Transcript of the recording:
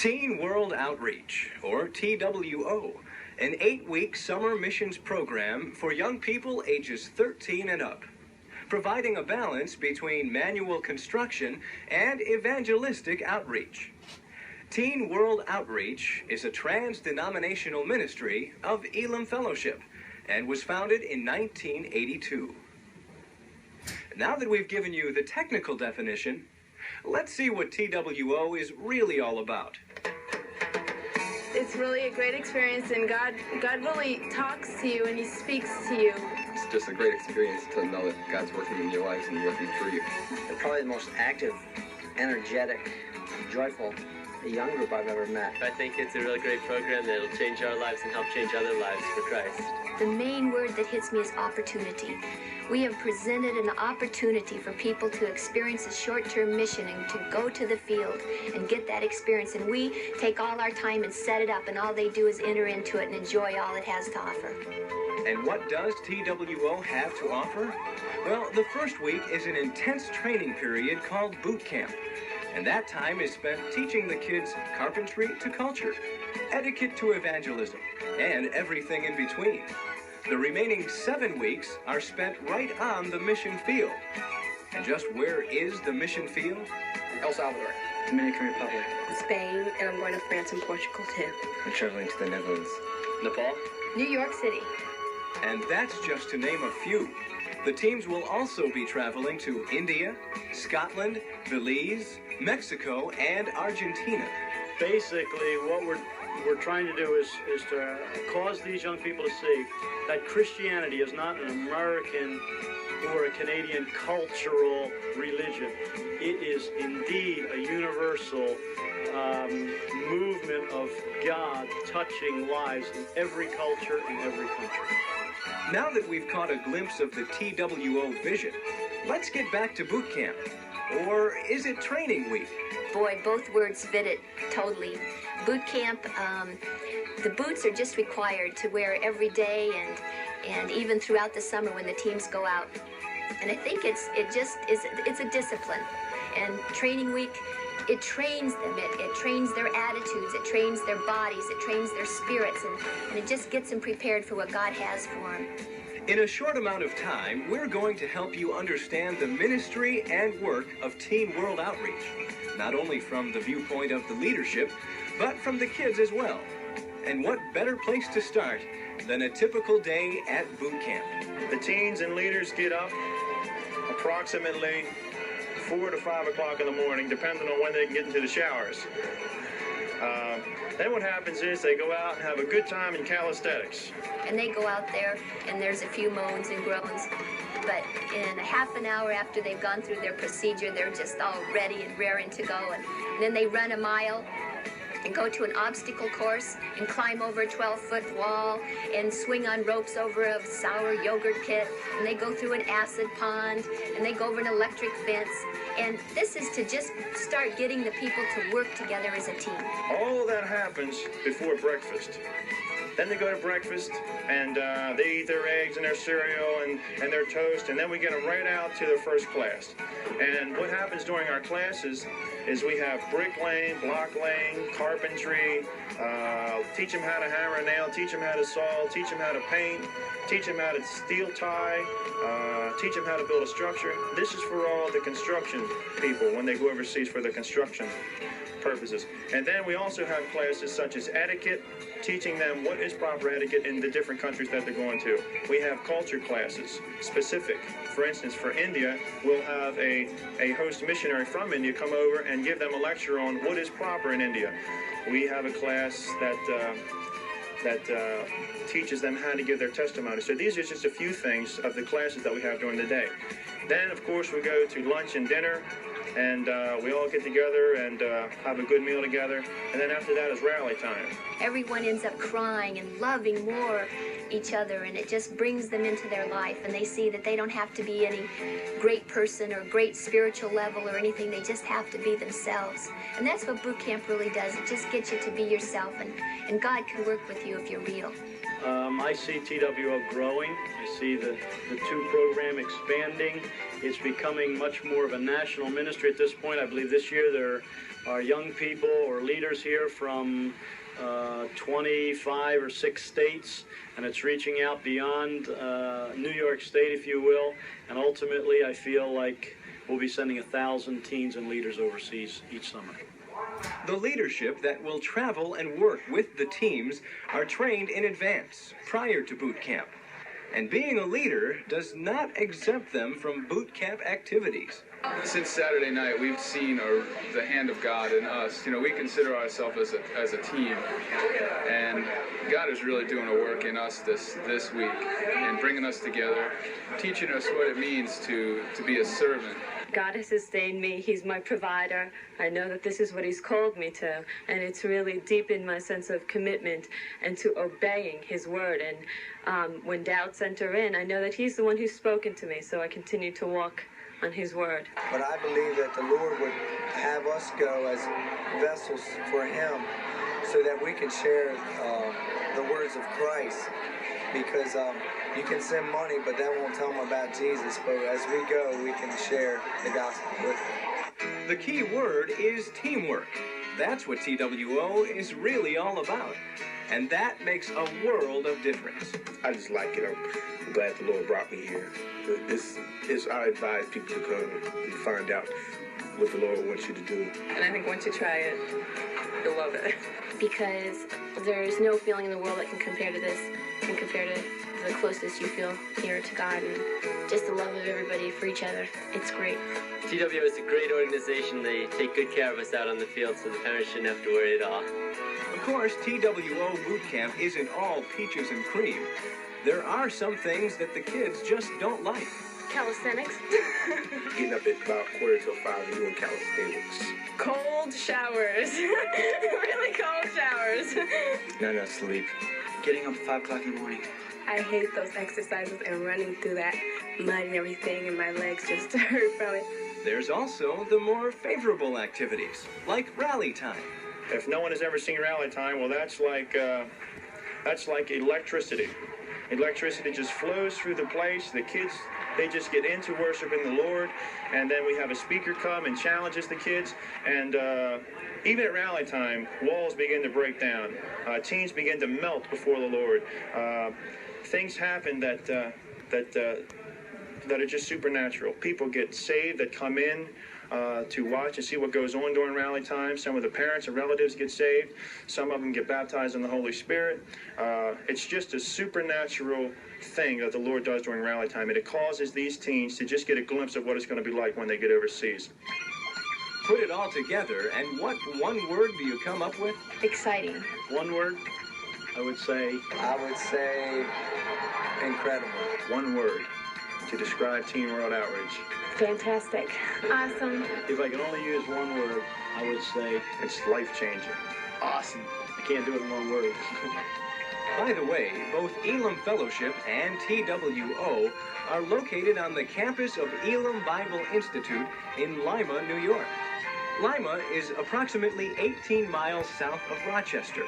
Teen World Outreach, or TWO, an 8-week summer missions program for young people ages 13 and up, providing a balance between manual construction and evangelistic outreach. Teen World Outreach is a trans-denominational ministry of Elam Fellowship and was founded in 1982. Now that we've given you the technical definition, let's see what TWO is really all about. It's really a great experience, and God really talks to you and He speaks to you. It's just a great experience to know that God's working in your lives and working through you. They're probably the most active, energetic, joyful young group I've ever met. I think it's a really great program that will change our lives and help change other lives for Christ. The main word that hits me is opportunity. We have presented an opportunity for people to experience a short-term mission and to go to the field and get that experience. And we take all our time and set it up, and all they do is enter into it and enjoy all it has to offer. And what does TWO have to offer? Well, the first week is an intense training period called boot camp. And that time is spent teaching the kids carpentry to culture, etiquette to evangelism, and everything in between. The remaining 7 weeks are spent right on the mission field. And just where is the mission field? El Salvador, Dominican Republic, Spain, and I'm going to France and Portugal too. We're traveling to the Netherlands. Nepal? New York City. And that's just to name a few. The teams will also be traveling to India, Scotland, Belize, Mexico, and Argentina. Basically, what we're trying to do is to cause these young people to see that Christianity is not an American or a Canadian cultural religion. It is indeed a universal movement of God touching lives in every culture and every country. Now that we've caught a glimpse of the TWO vision, let's get back to boot camp. Or is it training week? Boy, both words fit it totally. Boot camp, the boots are just required to wear every day and even throughout the summer when the teams go out. And I think it's a discipline. And training week, it trains them. It trains their attitudes. It trains their bodies. It trains their spirits. And it just gets them prepared for what God has for them. In a short amount of time, we're going to help you understand the ministry and work of Teen World Outreach, not only from the viewpoint of the leadership, but from the kids as well. And what better place to start than a typical day at boot camp? The teens and leaders get up approximately 4 to 5 o'clock in the morning, depending on when they can get into the showers. Then what happens is they go out and have a good time in calisthenics. And they go out there, and there's a few moans and groans. But in a half an hour after they've gone through their procedure, they're just all ready and raring to go. And then they run a mile and go to an obstacle course and climb over a 12-foot wall and swing on ropes over a sour yogurt pit. And they go through an acid pond, and they go over an electric fence. And this is to just start getting the people to work together as a team. All of that happens before breakfast. Then they go to breakfast, and they eat their eggs and their cereal and their toast, and then we get them right out to their first class. And what happens during our classes is we have bricklaying, block laying, carpentry, teach them how to hammer a nail, teach them how to saw, teach them how to paint, teach them how to steel tie, teach them how to build a structure. This is for all the construction people when they go overseas for the construction purposes. And then we also have classes such as etiquette, teaching them what is proper etiquette in the different countries that they're going to. We have culture classes, specific. For instance, for India, we'll have a host missionary from India come over and give them a lecture on what is proper in India. We have a class that teaches them how to give their testimony. So these are just a few things of the classes that we have during the day. Then, of course, we go to lunch and dinner, and we all get together and have a good meal together. And then after that is rally time. Everyone ends up crying and loving more each other, and it just brings them into their life, and they see that they don't have to be any great person or great spiritual level or anything. They just have to be themselves. And that's what boot camp really does. It just gets you to be yourself, and God can work with you if you're real. I see TWO growing. I see the two program expanding. It's becoming much more of a national ministry at this point. I believe this year there are young people or leaders here from 25 or 6 states, and it's reaching out beyond New York State, if you will. And ultimately, I feel like we'll be sending 1,000 teens and leaders overseas each summer. The leadership that will travel and work with the teams are trained in advance, prior to boot camp. And being a leader does not exempt them from boot camp activities. Since Saturday night, we've seen the hand of God in us. You know, we consider ourselves as a team, and God is really doing a work in us this week and bringing us together, teaching us what it means to be a servant. God has sustained me. He's my provider. I know that this is what He's called me to, and it's really deepened my sense of commitment and to obeying His word. And when doubts enter in, I know that He's the one who's spoken to me, so I continue to walk on His word. But I believe that the Lord would have us go as vessels for Him so that we can share the words of Christ, because you can send money, but that won't tell them about Jesus. But as we go, we can share the gospel with them. The key word is teamwork. That's what TWO is really all about. And that makes a world of difference. I just like it. I'm glad the Lord brought me here. I advise people to come and find out what the Lord wants you to do. And I think once you try it, you'll love it. Because there's no feeling in the world that can compare to this, can compare to the closest you feel here to God, and just the love of everybody for each other. It's great. TWO is a great organization. They take good care of us out on the field, so the parents shouldn't have to worry at all. Of course, TWO boot camp isn't all peaches and cream. There are some things that the kids just don't like. Calisthenics. Getting up at about 4:45 and doing calisthenics. Cold showers. Really cold showers. Not enough sleep. Getting up at 5 o'clock in the morning. I hate those exercises and running through that mud and everything, and my legs just hurt from it. There's also the more favorable activities, like rally time. If no one has ever seen rally time, well, that's like electricity. Electricity just flows through the place. The kids, they just get into worshiping the Lord, and then we have a speaker come and challenges the kids, and even at rally time, walls begin to break down. Teens begin to melt before the Lord. Things happen that are just supernatural. People get saved that come in to watch and see what goes on during rally time. Some of the parents and relatives get saved. Some of them get baptized in the Holy Spirit. It's just a supernatural thing that the Lord does during rally time, and it causes these teens to just get a glimpse of what it's going to be like when they get overseas. Put it all together, and what one word do you come up with? Exciting. One word, I would say Incredible. One word to describe Teen World Outreach. Fantastic. Awesome. if I can only use one word, I would say It's life-changing. awesome. I can't do it in one word. By the way, both Elam Fellowship and TWO are located on the campus of Elam Bible Institute in Lima, New York. Lima is approximately 18 miles south of Rochester.